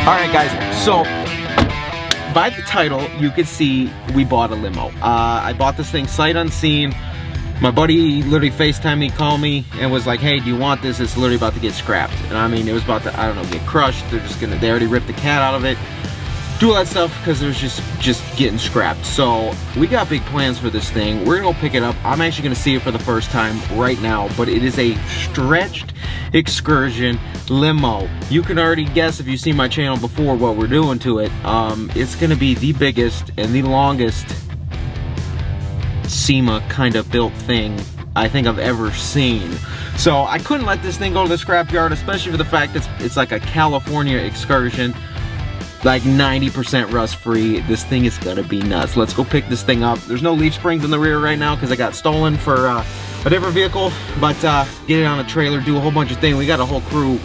Alright guys, so by the title you can see we bought a limo. I bought this thing sight unseen. My buddy literally FaceTimed me, called me, and was like, hey, do you want this? It's literally about to get scrapped. And I mean, it was about to, I don't know, get crushed. They already ripped the cat out of it. Do all that stuff because it was just getting scrapped. So we got big plans for this thing. We're gonna go pick it up. I'm actually gonna see it for the first time right now, but it is a stretched Excursion Limo. You can already guess if you've seen my channel before what we're doing to it. It's gonna be the biggest and the longest SEMA kind of built thing I think I've ever seen. So I couldn't let this thing go to the scrapyard, especially for the fact that it's like a California Excursion, like 90% rust free. This thing is gonna be nuts. Let's go pick this thing up. There's no leaf springs in the rear right now because I got stolen for a different vehicle, but get it on a trailer, do a whole bunch of things. We got a whole crew.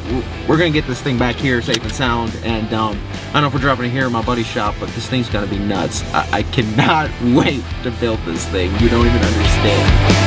We're gonna get this thing back here safe and sound, and I don't know if we're dropping it here in my buddy's shop, but this thing's gonna be nuts. I cannot wait to build this thing. You don't even understand.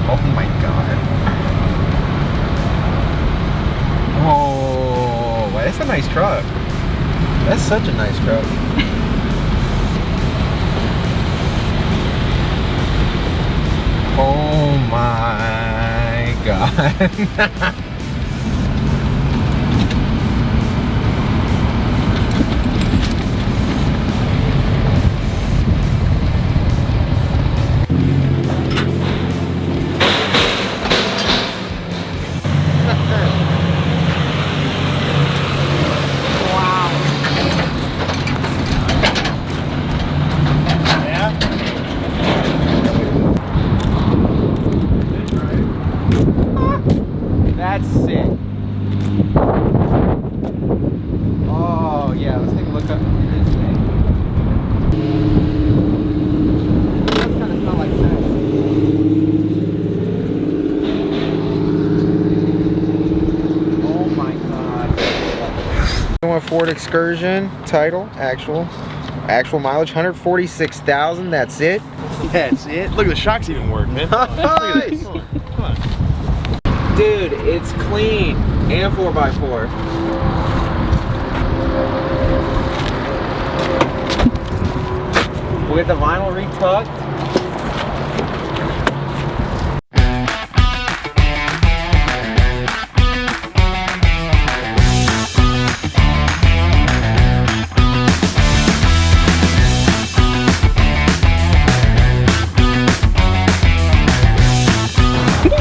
Oh my god. Oh, that's a nice truck. That's such a nice truck. Oh my god. That's sick. Oh yeah, let's take a look up this thing. That's kind of smell like sex. Oh my god. Ford Excursion, title, actual mileage, 146,000, that's it? That's it. Look, the shocks even work, man. Look at this. Come on. Dude, it's clean and 4x4. With the vinyl retucked.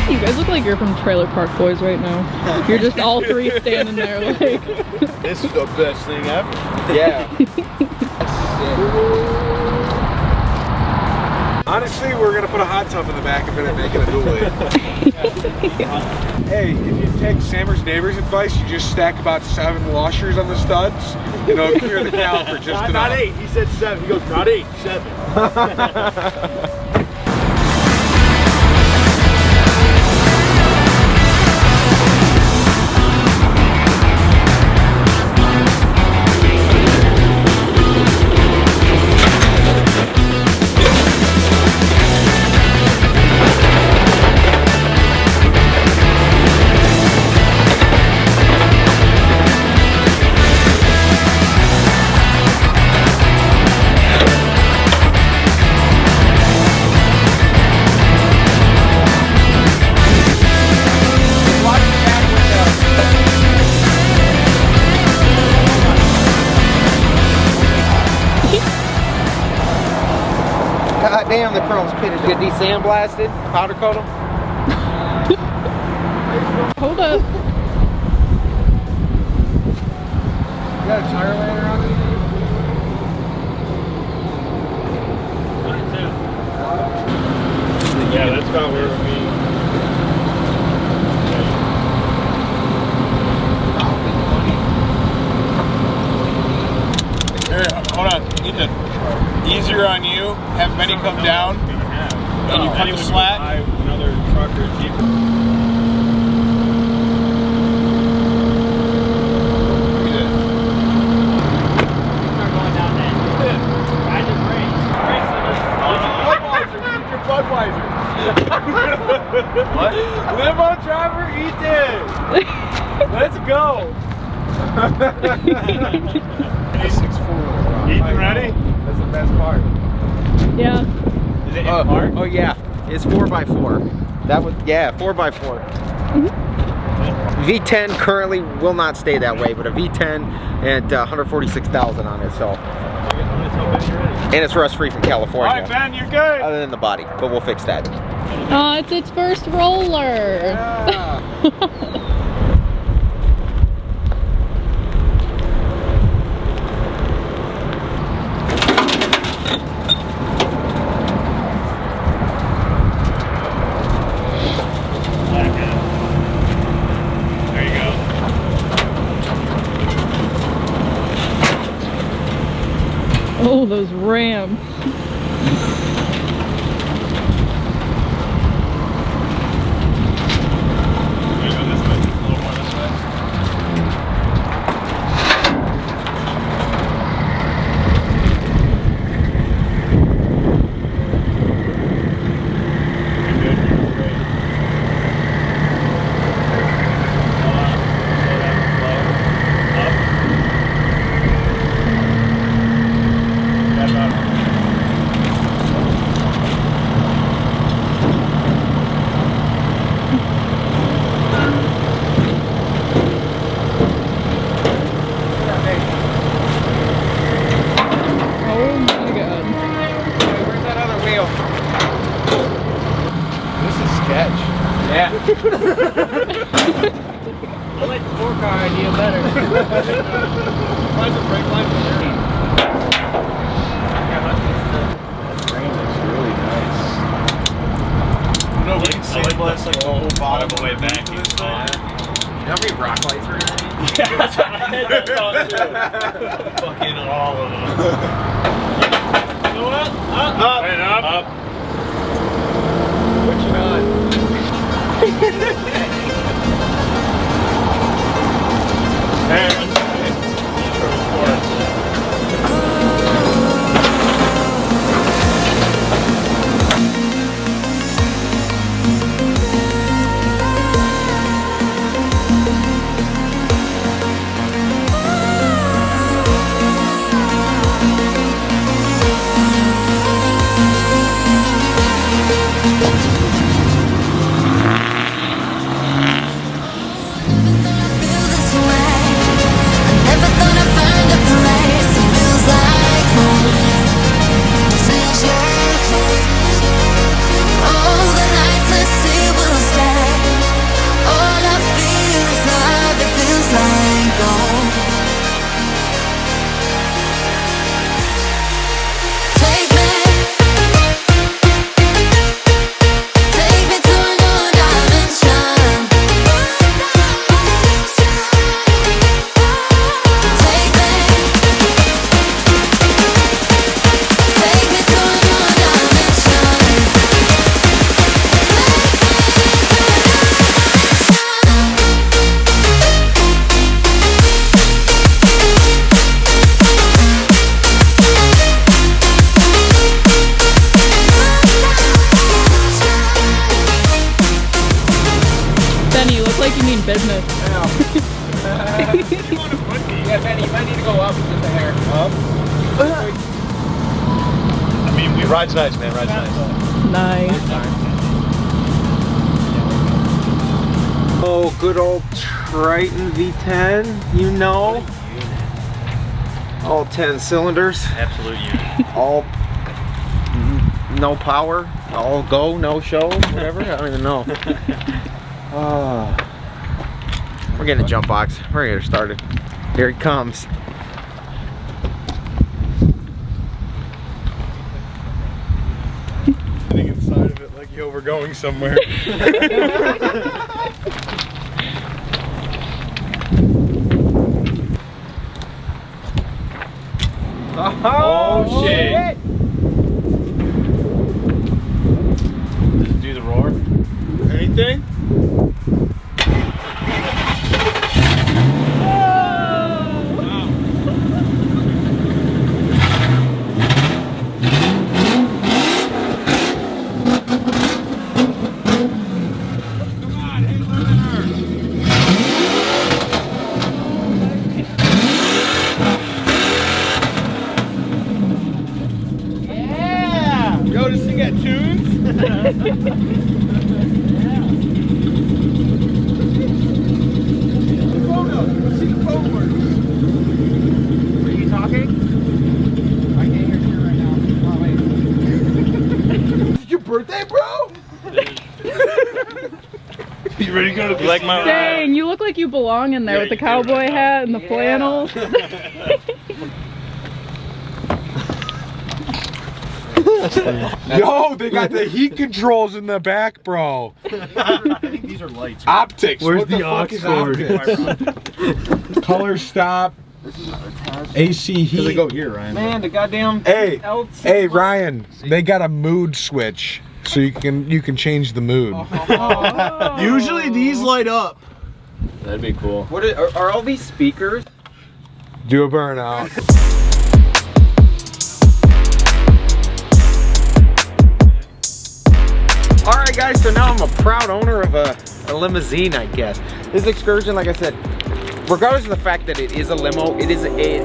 You guys look like you're from Trailer Park Boys right now. You're just all three standing there like... This is the best thing ever. Yeah. Honestly, we're gonna put a hot tub in the back of it and make it a dually. Hey, if you take Sammer's neighbor's advice, you just stack about 7 washers on the studs, and it'll clear the caliper just enough. Not 8. He said 7. He goes, not 8, 7. God damn, the chrome's pitted. Get these sandblasted, powder coat them. Hold up. got a tire laying around it? Yeah, that's about where we. Here, hold on, Ethan. Easier on you. Have Benny come down. And you cut the slack. Another truck or jeep. What? Limo driver, Ethan! Let's go! 6'4". Ethan, ready? That's the best part. Yeah. Is it in park? Oh yeah, it's 4x4. That was, yeah, 4x4. V10 currently will not stay that way, but a V10 and 146,000 on it, so. And it's rust free from California. Alright, Ben, you're good. Other than the body, but we'll fix that. Oh, it's its first roller. Yeah. There you go. Oh, those Rams. Oh my god. Where's that other wheel? This is sketch. Yeah. I like the 4-car idea better. Why is the brake line there? That frame looks really nice. No, we can save less like the whole bottom all the way back. to this thing. You know how many rock lights are in there? Fucking all of them. You know what? Up. And up. What you on? business. Yeah, Benny, you might need to go up just a hair. Up? I mean, we ride's nice, man. Ride's nice. Nice. Oh, good old Triton V10, you know. All 10 cylinders. Absolute unit. All no power. All go, no show, whatever. I don't even know. We're getting a jump box. We're gonna get her started. Here he comes. we're going somewhere. Oh shit! Does it do the roar? Anything? Go to sing at tunes? Are you talking? I can't hear you right now. Oh, wait. Is it your birthday, bro? You ready to go to the like my Dang, you look like you belong in there with the cowboy hat and the flannel. Yo, they got the heat controls in the back, bro. I think these are lights. Optics. Where's what the the fuck aux is cord? optics? Color stop. AC heat. They go here, Ryan. Man, the goddamn Hey, Ryan. They got a mood switch, so you can change the mood. Oh. Usually these light up. That'd be cool. What are all these speakers? Do a burnout. Alright guys, so now I'm a proud owner of a limousine, I guess. This Excursion, like I said, regardless of the fact that it is a limo, it is a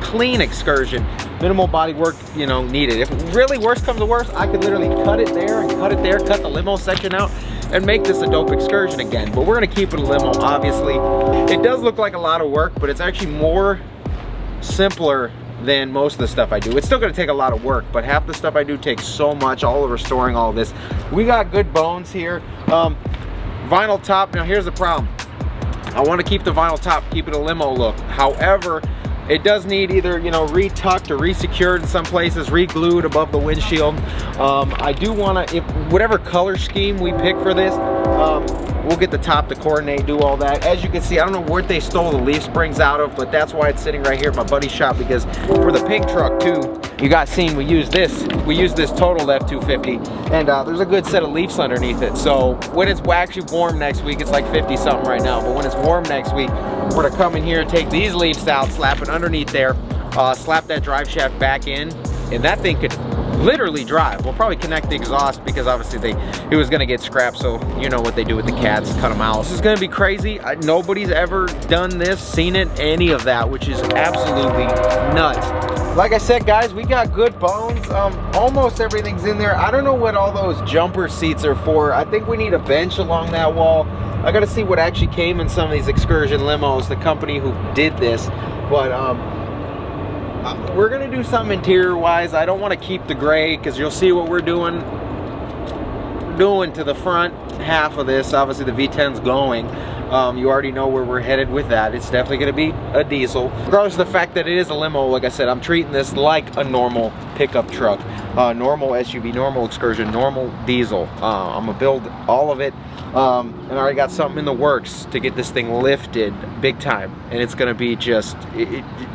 clean Excursion. Minimal body work, you know, needed. If really worst comes to worst, I could literally cut it there and cut it there, cut the limo section out, and make this a dope Excursion again. But we're gonna keep it a limo, obviously. It does look like a lot of work, but it's actually more simpler than most of the stuff I do. It's still gonna take a lot of work, but half the stuff I do takes so much, all of restoring all this. We got good bones here. Vinyl top, now here's the problem. I wanna keep the vinyl top, keep it a limo look. However, it does need either, you know, retucked or resecured in some places, re-glued above the windshield. I do wanna, if whatever color scheme we pick for this, we'll get the top to coordinate, do all that. As you can see, I don't know where they stole the leaf springs out of, but that's why it's sitting right here at my buddy's shop, because for the pink truck too, you guys seen we use this total F250, and there's a good set of leaves underneath it. So when it's actually warm next week, it's like 50 something right now, but when it's warm next week, we're gonna come in here, take these leaves out, slap it underneath there, slap that drive shaft back in, and that thing could literally drive. We'll probably connect the exhaust because obviously it was gonna get scrapped, so you know what they do with the cats, cut them out. This is gonna be crazy. Nobody's ever done this, seen it, any of that, which is absolutely nuts. Like I said, guys, we got good bones. Almost everything's in there. I don't know what all those jumper seats are for. I think we need a bench along that wall. I gotta see what actually came in some of these Excursion limos, the company who did this, but we're gonna do something interior wise. I don't want to keep the gray because you'll see what we're doing to the front half of this. Obviously the V10's going. You already know where we're headed with that. It's definitely gonna be a diesel. Regardless of the fact that it is a limo, like I said, I'm treating this like a normal pickup truck. Normal SUV, normal Excursion, normal diesel. I'm gonna build all of it. And I already got something in the works to get this thing lifted big time, and it's gonna be just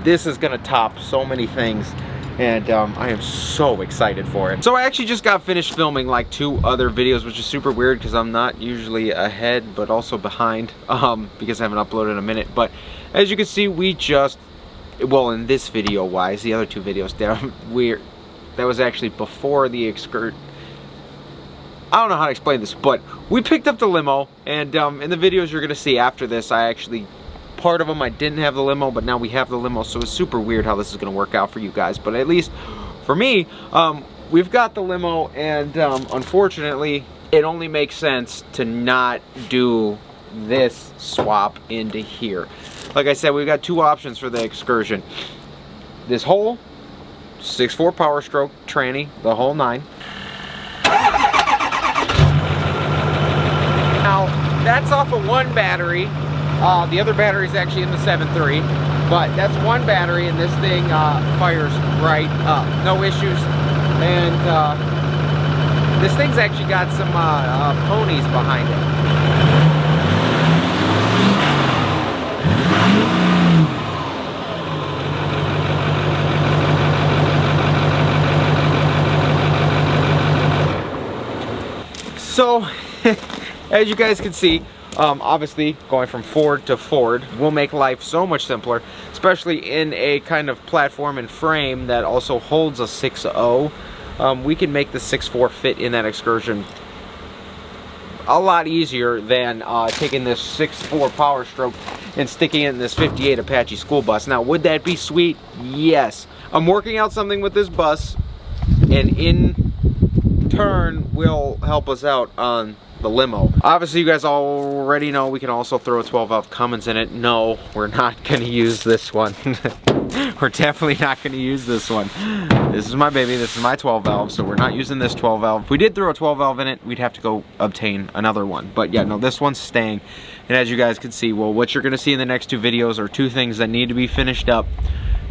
this is gonna top so many things, and I am so excited for it. So I actually just got finished filming like 2 other videos, which is super weird because I'm not usually ahead but also behind, because I haven't uploaded in a minute. But as you can see, we just, well, in this video wise, the other 2 videos down, that was actually before the Excursion. I don't know how to explain this, but we picked up the limo, and in the videos you're gonna see after this, I actually, part of them I didn't have the limo, but now we have the limo, so it's super weird how this is gonna work out for you guys. But at least for me, we've got the limo, and unfortunately, it only makes sense to not do this swap into here. Like I said, we've got 2 options for the Excursion. This whole 6.4 Power Stroke tranny, the whole 9. Now, that's off of 1 battery. The other battery is actually in the 7.3, but that's 1 battery, and this thing fires right up. No issues. And This thing's actually got some ponies behind it. So, as you guys can see, obviously going from Ford to Ford will make life so much simpler, especially in a kind of platform and frame that also holds a 6.0. We can make the 6.4 fit in that Excursion a lot easier than taking this 6.4 Power Stroke and sticking it in this 58 Apache school bus. Now, would that be sweet? Yes. I'm working out something with this bus, and in turn will help us out on the limo. Obviously, you guys already know we can also throw a 12-valve Cummins in it. No, we're not going to use this one. We're definitely not going to use this one. This is my baby. This is my 12-valve, so we're not using this 12-valve. If we did throw a 12-valve in it, we'd have to go obtain another one. But yeah, no, this one's staying. And as you guys can see, well, what you're going to see in the next two videos are two things that need to be finished up.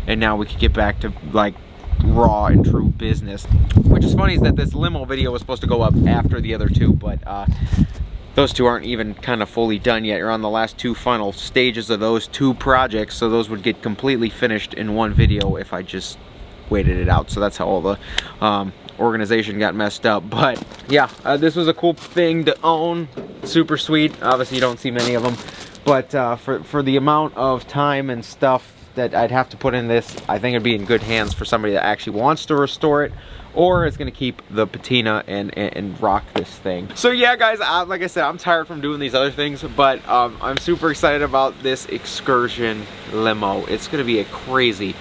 And now we can get back to, like, raw and true business. Which is funny is that this limo video was supposed to go up after the other two, but those two aren't even kind of fully done yet. You're on the last two final stages of those two projects, so those would get completely finished in one video if I just waited it out. So that's how all the organization got messed up. But yeah, this was a cool thing to own. Super sweet. Obviously you don't see many of them, but for the amount of time and stuff that I'd have to put in this, I think it'd be in good hands for somebody that actually wants to restore it, or is gonna keep the patina and rock this thing. So yeah, guys, like I said, I'm tired from doing these other things, but I'm super excited about this Excursion Limo. It's gonna be a crazy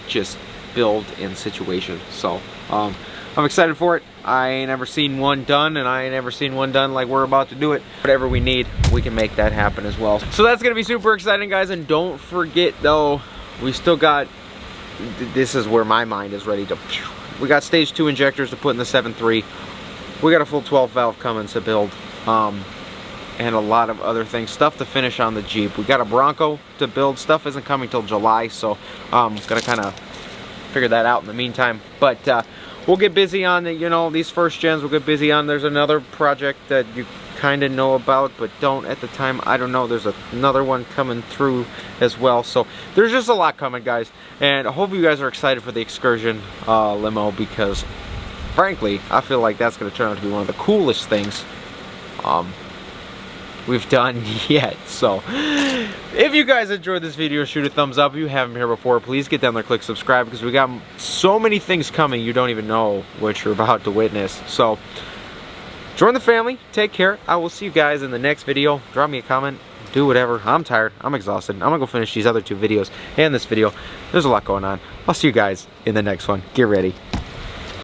just build and situation. So I'm excited for it. I ain't ever seen one done, and I ain't ever seen one done like we're about to do it. Whatever we need, we can make that happen as well. So that's gonna be super exciting, guys. And don't forget though, we still got, this is where my mind is ready to, we got stage 2 injectors to put in the 7.3. We got a full 12-valve Cummins to build, and a lot of other things, stuff to finish on the Jeep. We got a Bronco to build. Stuff isn't coming till July, so gonna kind of figure that out in the meantime. But we'll get busy on the, you know, these first gens. We'll get busy on, there's another project that you kind of know about but don't at the time. I don't know, there's another one coming through as well. So there's just a lot coming, guys, and I hope you guys are excited for the Excursion Limo, because frankly I feel like that's going to turn out to be one of the coolest things we've done yet. So if you guys enjoyed this video, shoot a thumbs up. If you haven't been here before, please get down there, click subscribe, because we got so many things coming you don't even know what you're about to witness. So join the family, take care. I will see you guys in the next video. Drop me a comment, do whatever. I'm tired, I'm exhausted. I'm gonna go finish these other two videos and this video. There's a lot going on. I'll see you guys in the next one. Get ready.